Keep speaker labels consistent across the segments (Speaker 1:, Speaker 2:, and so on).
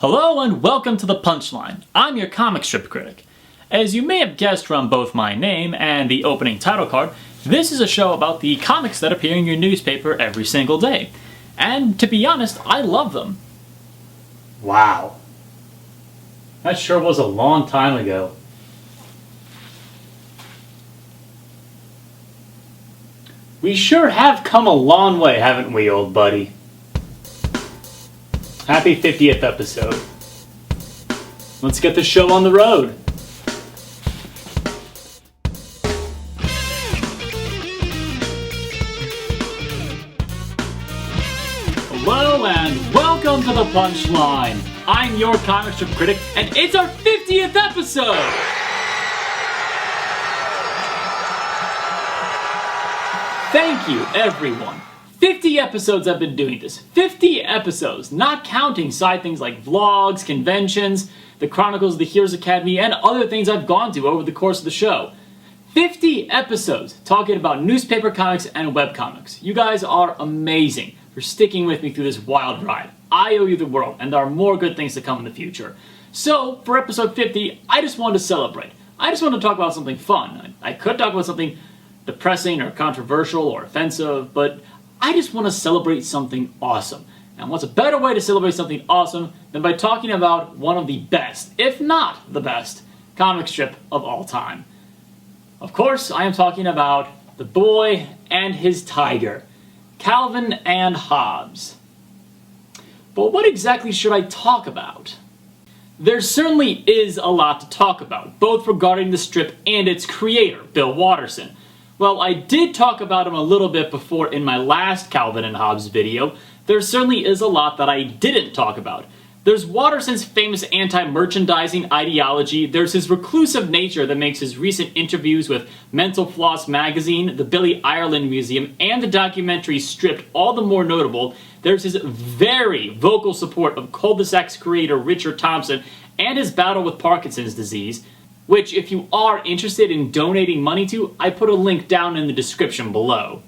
Speaker 1: Hello and welcome to the Punchline. I'm your comic strip critic. As you may have guessed from both my name and the opening title card, this is a show about the comics that appear in your newspaper every single day. And to be honest, I love them. Wow. That sure was a long time ago. We sure have come a long way, haven't we, old buddy? Happy 50th episode. Let's get the show on the road. Hello and welcome to the Punchline. I'm your comic strip critic, and it's our 50th episode! Thank you, everyone. 50 episodes I've been doing this. 50 episodes, not counting side things like vlogs, conventions, the Chronicles of the Heroes Academy, and other things I've gone to over the course of the show. 50 episodes talking about newspaper comics and webcomics. You guys are amazing for sticking with me through this wild ride. I owe you the world, and there are more good things to come in the future. So, for episode 50, I just wanted to celebrate. I just wanted to talk about something fun. I could talk about something depressing or controversial or offensive, but I just want to celebrate something awesome. And what's a better way to celebrate something awesome than by talking about one of the best, if not the best, comic strip of all time. Of course, I am talking about The Boy and His Tiger, Calvin and Hobbes. But what exactly should I talk about? There certainly is a lot to talk about, both regarding the strip and its creator, Bill Watterson. Well, I did talk about him a little bit before in my last Calvin and Hobbes video. There certainly is a lot that I didn't talk about. There's Watterson's famous anti-merchandising ideology, there's his reclusive nature that makes his recent interviews with Mental Floss magazine, the Billy Ireland Museum, and the documentary Stripped all the more notable. There's his very vocal support of Cul-de-Sac's creator Richard Thompson and his battle with Parkinson's disease, which, if you are interested in donating money to, I put a link down in the description below.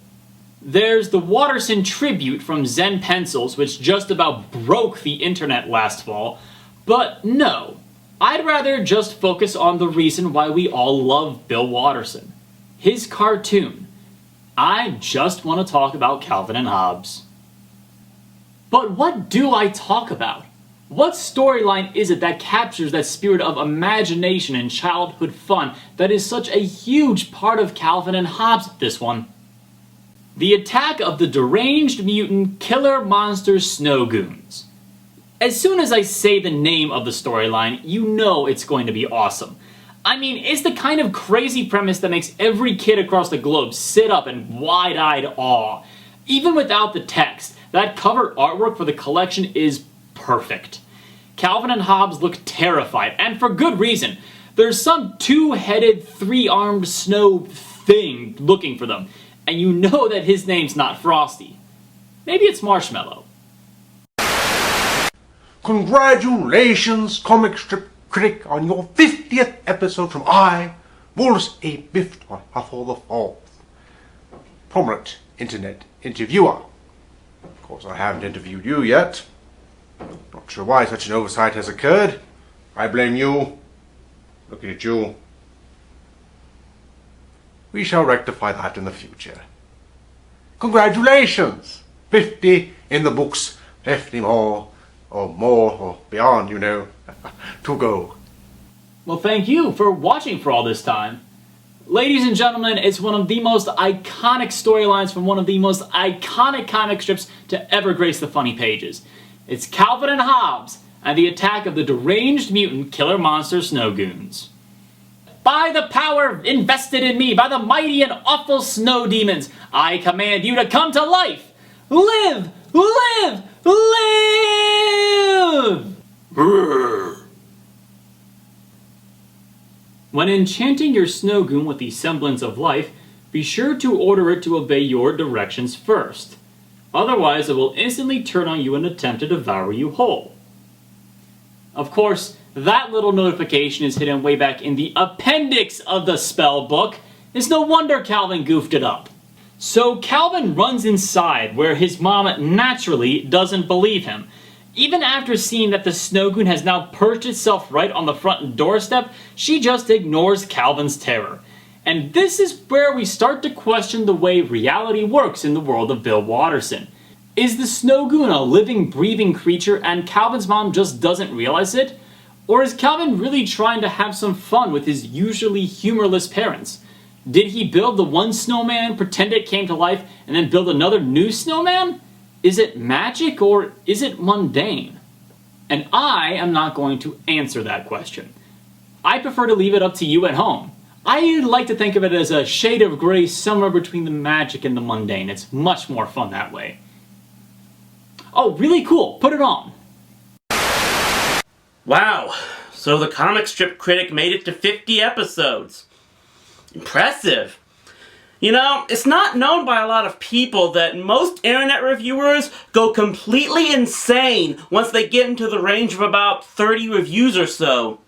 Speaker 1: There's the Watterson tribute from Zen Pencils, which just about broke the internet last fall. But no, I'd rather just focus on the reason why we all love Bill Watterson. His cartoon. I just want to talk about Calvin and Hobbes. But what do I talk about? What storyline is it that captures that spirit of imagination and childhood fun that is such a huge part of Calvin and Hobbes? This one. The attack of the deranged mutant killer monster snow goons. As soon as I say the name of the storyline, you know it's going to be awesome. I mean, it's the kind of crazy premise that makes every kid across the globe sit up in wide-eyed awe. Even without the text, that cover artwork for the collection is perfect. Calvin and Hobbes look terrified, and for good reason. There's some two-headed, three-armed snow thing looking for them, and you know that his name's not Frosty. Maybe it's Marshmallow.
Speaker 2: Congratulations, comic strip critic, on your 50th episode from I, Wallace A. Biff Huffle the Fourth, prominent internet interviewer. Of course, I haven't interviewed you yet. Not sure why such an oversight has occurred. I blame you. Looking at you. We shall rectify that in the future. Congratulations! 50 in the books, 50 more, or beyond, you know, to go.
Speaker 1: Well, thank you for watching for all this time. Ladies and gentlemen, it's one of the most iconic storylines from one of the most iconic comic strips to ever grace the funny pages. It's Calvin and Hobbes and the attack of the deranged mutant killer monster snow goons. By the power invested in me by the mighty and awful snow demons, I command you to come to life! Live! Live! Live! Brrr. When enchanting your snow goon with the semblance of life, be sure to order it to obey your directions first. Otherwise, it will instantly turn on you and attempt to devour you whole. Of course, that little notification is hidden way back in the appendix of the spell book. It's no wonder Calvin goofed it up. So Calvin runs inside where his mom naturally doesn't believe him. Even after seeing that the snow goon has now perched itself right on the front doorstep, she just ignores Calvin's terror. And this is where we start to question the way reality works in the world of Bill Watterson. Is the snow goon a living, breathing creature and Calvin's mom just doesn't realize it? Or is Calvin really trying to have some fun with his usually humorless parents? Did he build the one snowman, pretend it came to life, and then build another new snowman? Is it magic or is it mundane? And I am not going to answer that question. I prefer to leave it up to you at home. I like to think of it as a shade of gray somewhere between the magic and the mundane. It's much more fun that way. Oh, really cool. Put it on.
Speaker 3: Wow, so the comic strip critic made it to 50 episodes. Impressive. You know, it's not known by a lot of people that most internet reviewers go completely insane once they get into the range of about 30 reviews or so.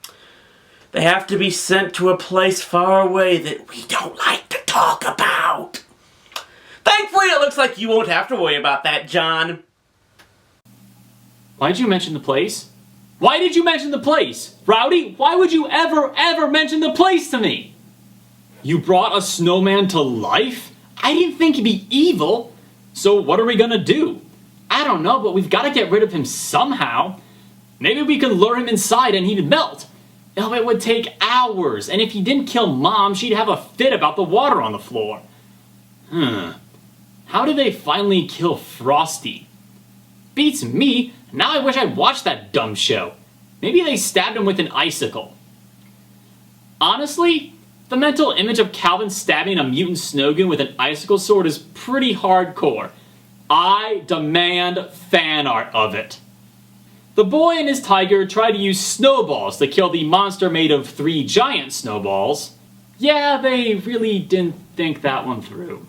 Speaker 3: They have to be sent to a place far away that we don't like to talk about. Thankfully, it looks like you won't have to worry about that, John.
Speaker 1: Why did you mention the place? Why did you mention the place? Rowdy, why would you ever mention the place to me? You brought a snowman to life? I didn't think he'd be evil. So what are we gonna do? I don't know, but we've gotta get rid of him somehow. Maybe we could lure him inside and he'd melt. Oh, it would take hours, and if he didn't kill Mom, she'd have a fit about the water on the floor. How did they finally kill Frosty? Beats me. Now I wish I'd watched that dumb show. Maybe they stabbed him with an icicle. Honestly, the mental image of Calvin stabbing a mutant snow goon with an icicle sword is pretty hardcore. I demand fan art of it. The boy and his tiger try to use snowballs to kill the monster made of 3 giant snowballs. Yeah, they really didn't think that one through.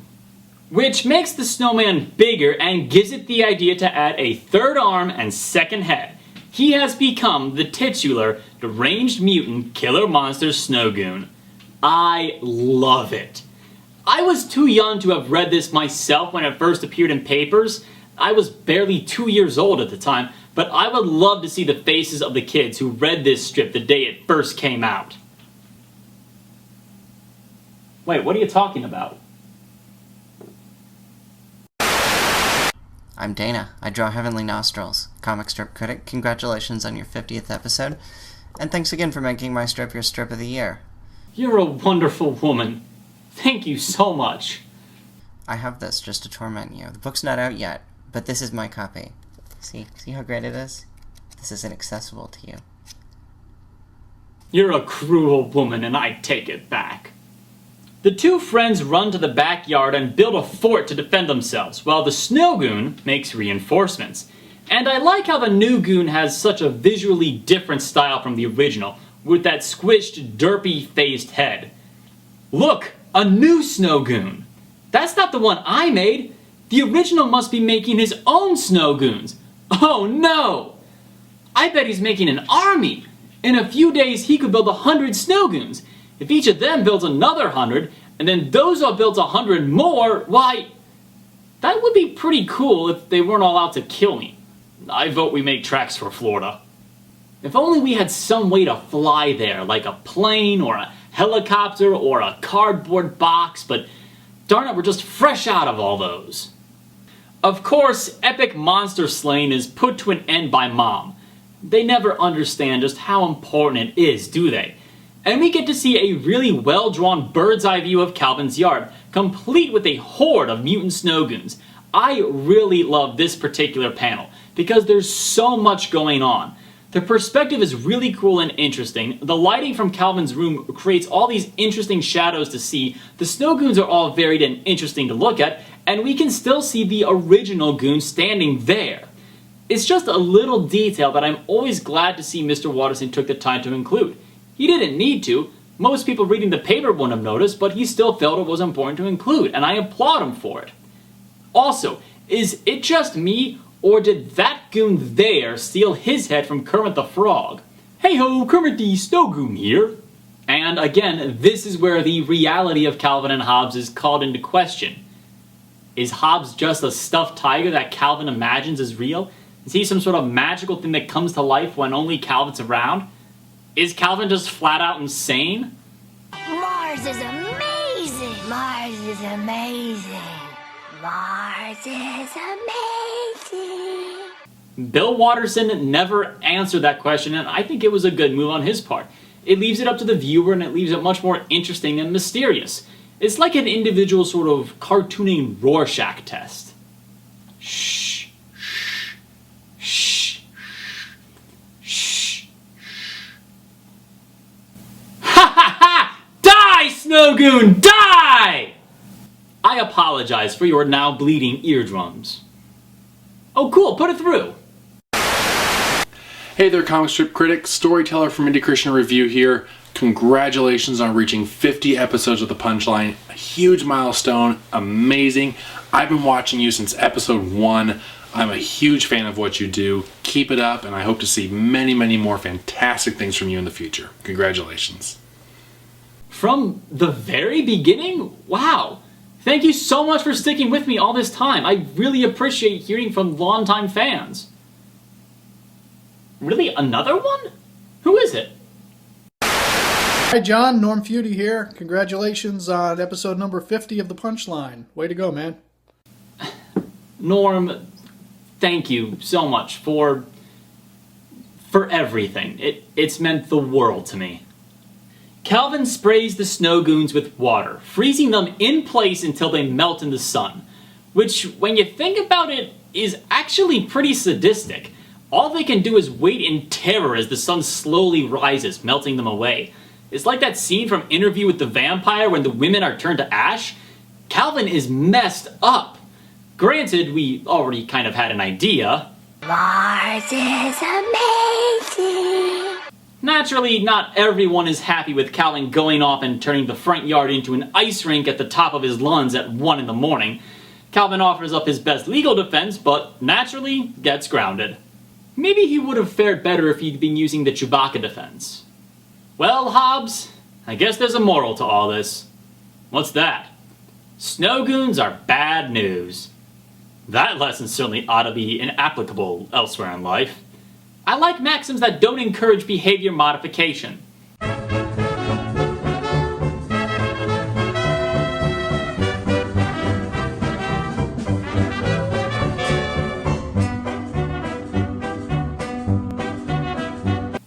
Speaker 1: Which makes the snowman bigger and gives it the idea to add a 3rd arm and 2nd head. He has become the titular deranged mutant killer monster snow goon. I love it. I was too young to have read this myself when it first appeared in papers. I was barely 2 years old at the time, but I would love to see the faces of the kids who read this strip the day it first came out. Wait, what are you talking about?
Speaker 4: I'm Dana. I draw Heavenly Nostrils. Comic strip critic, congratulations on your 50th episode, and thanks again for making my strip your strip of the year.
Speaker 1: You're a wonderful woman. Thank you so much.
Speaker 4: I have this just to torment you. The book's not out yet, but this is my copy. See how great it is? This is inaccessible to you.
Speaker 1: You're a cruel woman, and I take it back. The 2 friends run to the backyard and build a fort to defend themselves, while the snow goon makes reinforcements. And I like how the new goon has such a visually different style from the original, with that squished, derpy-faced head. Look, a new snow goon. That's not the one I made. The original must be making his own snow goons. Oh no! I bet he's making an army. In a few days he could build 100 snow goons. If each of them builds another 100, and then those all built 100 more, why, that would be pretty cool if they weren't all out to kill me. I vote we make tracks for Florida. If only we had some way to fly there, like a plane or a helicopter or a cardboard box, but darn it, we're just fresh out of all those. Of course, epic monster slaying is put to an end by Mom. They never understand just how important it is, do they? And we get to see a really well-drawn bird's eye view of Calvin's yard, complete with a horde of mutant snow goons. I really love this particular panel, because there's so much going on. The perspective is really cool and interesting. The lighting from Calvin's room creates all these interesting shadows to see. The snow goons are all varied and interesting to look at, and we can still see the original goon standing there. It's just a little detail that I'm always glad to see Mr. Watterson took the time to include. He didn't need to. Most people reading the paper wouldn't have noticed, but he still felt it was important to include, and I applaud him for it. Also, is it just me, or did that goon there steal his head from Kermit the Frog? Hey ho, Kermit the Snow Goon here. And again, this is where the reality of Calvin and Hobbes is called into question. Is Hobbes just a stuffed tiger that Calvin imagines is real? Is he some sort of magical thing that comes to life when only Calvin's around? Is Calvin just flat out insane?
Speaker 5: Mars is amazing! Mars is amazing! Mars is amazing!
Speaker 1: Bill Watterson never answered that question, and I think it was a good move on his part. It leaves it up to the viewer, and it leaves it much more interesting and mysterious. It's like an individual sort of cartooning Rorschach test. Shh. Shh. Shh. Shh. Ha ha ha! Die, Snowgoon! Die! I apologize for your now bleeding eardrums. Oh cool, put it through.
Speaker 6: Hey there, comic strip critic, storyteller from Indie Christian Review here. Congratulations on reaching 50 episodes of the Punchline. A huge milestone, amazing. I've been watching you since episode 1. I'm a huge fan of what you do. Keep it up, and I hope to see many, many more fantastic things from you in the future. Congratulations.
Speaker 1: From the very beginning? Wow. Thank you so much for sticking with me all this time. I really appreciate hearing from longtime fans. Really? Another one? Who is it?
Speaker 7: Hi John, Norm Feudy here. Congratulations on episode number 50 of the Punchline. Way to go, man.
Speaker 1: Norm, thank you so much for everything. It's meant the world to me. Calvin sprays the snow goons with water, freezing them in place until they melt in the sun. Which, when you think about it, is actually pretty sadistic. All they can do is wait in terror as the sun slowly rises, melting them away. It's like that scene from Interview with the Vampire when the women are turned to ash. Calvin is messed up. Granted, we already kind of had an idea.
Speaker 5: Mars is amazing!
Speaker 1: Naturally, not everyone is happy with Calvin going off and turning the front yard into an ice rink at the top of his lungs at 1 in the morning. Calvin offers up his best legal defense, but naturally gets grounded. Maybe he would have fared better if he'd been using the Chewbacca defense. Well, Hobbes, I guess there's a moral to all this. What's that? Snow goons are bad news. That lesson certainly ought to be inapplicable elsewhere in life. I like maxims that don't encourage behavior modification.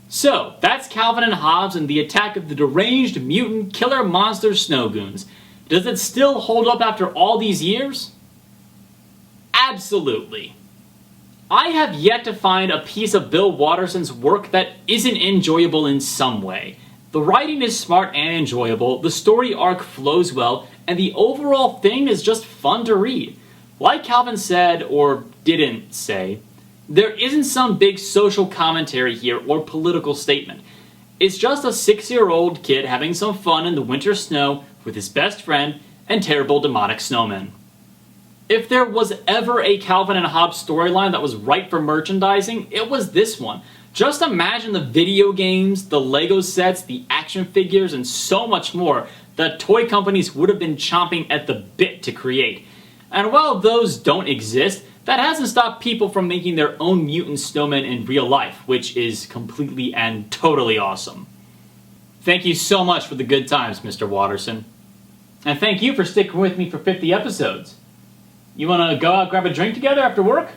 Speaker 1: So, that's Calvin and Hobbes and the attack of the deranged mutant killer monster snow goons. Does it still hold up after all these years? Absolutely. I have yet to find a piece of Bill Watterson's work that isn't enjoyable in some way. The writing is smart and enjoyable, the story arc flows well, and the overall thing is just fun to read. Like Calvin said, or didn't say, there isn't some big social commentary here or political statement. It's just a 6-year-old kid having some fun in the winter snow with his best friend and terrible demonic snowmen. If there was ever a Calvin and Hobbes storyline that was ripe for merchandising, it was this one. Just imagine the video games, the Lego sets, the action figures, and so much more that toy companies would have been chomping at the bit to create. And while those don't exist, that hasn't stopped people from making their own mutant snowmen in real life, which is completely and totally awesome. Thank you so much for the good times, Mr. Watterson. And thank you for sticking with me for 50 episodes. You wanna go out grab a drink together after work?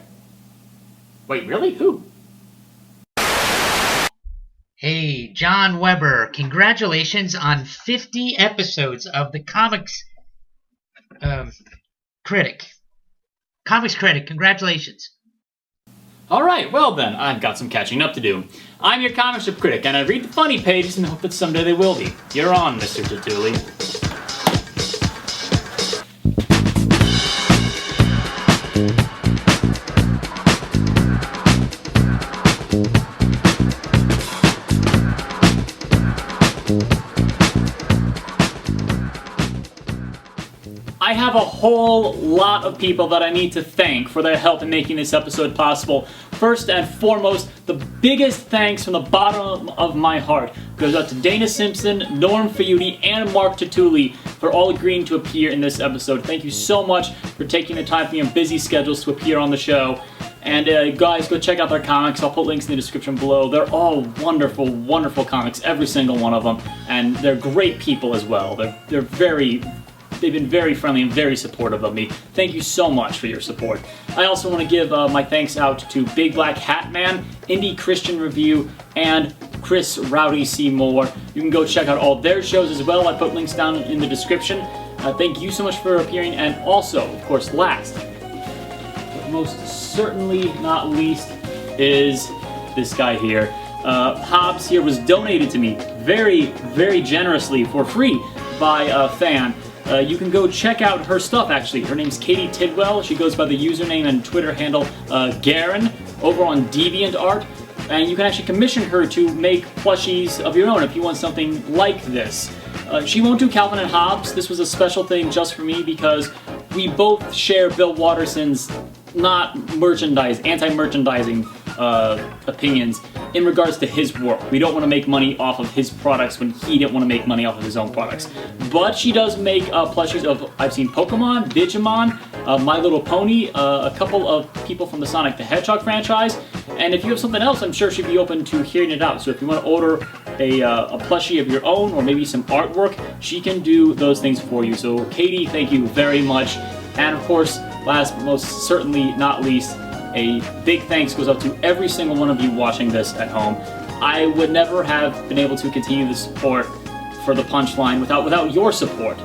Speaker 1: Wait, really? Who?
Speaker 8: Hey, John Weber, congratulations on 50 episodes of the Comics Critic. Comics Critic, congratulations.
Speaker 1: Alright, well then, I've got some catching up to do. I'm your comic strip critic, and I read the funny pages and hope that someday they will be. You're on, Mr. Tatuli. I have a whole lot of people that I need to thank for their help in making this episode possible. First and foremost, the biggest thanks from the bottom of my heart goes out to Dana Simpson, Norm Feudy, and Mark Tatuli for all agreeing to appear in this episode. Thank you so much for taking the time from your busy schedules to appear on the show. And guys, go check out their comics. I'll put links in the description below. They're all wonderful, wonderful comics, every single one of them. And they're great people as well. They've been very friendly and very supportive of me. Thank you so much for your support. I also want to give my thanks out to Big Black Hat Man, Indie Christian Review, and Chris Rowdy Seymour. You can go check out all their shows as well. I put links down in the description. Thank you so much for appearing. And also, of course, last, but most certainly not least, is this guy here. Hobbes here was donated to me very, very generously for free by a fan. You can go check out her stuff, actually. Her name's Katie Tidwell. She goes by the username and Twitter handle Garen over on DeviantArt. And you can actually commission her to make plushies of your own if you want something like this. She won't do Calvin and Hobbes. This was a special thing just for me because we both share Bill Watterson's anti-merchandising opinions in regards to his work. We don't want to make money off of his products when he didn't want to make money off of his own products. But she does make plushies of, I've seen Pokemon, Digimon, My Little Pony, a couple of people from the Sonic the Hedgehog franchise, and if you have something else, I'm sure she'd be open to hearing it out. So if you want to order a plushie of your own or maybe some artwork, she can do those things for you. So Katie, thank you very much. And of course, last but most certainly not least, a big thanks goes out to every single one of you watching this at home. I would never have been able to continue the support for the Punchline without your support.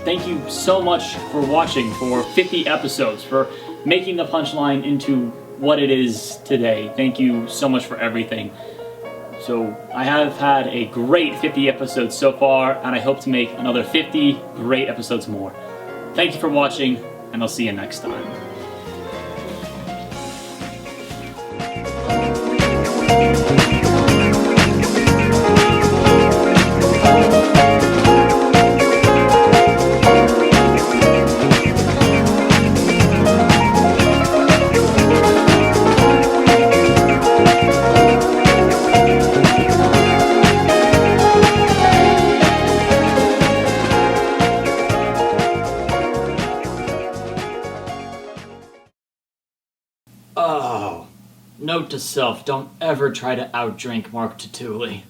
Speaker 1: Thank you so much for watching for 50 episodes, for making the Punchline into what it is today. Thank you so much for everything. So I have had a great 50 episodes so far, and I hope to make another 50 great episodes more. Thank you for watching, and I'll see you next time. Oh, note to self, don't ever try to outdrink Mark Tutuli.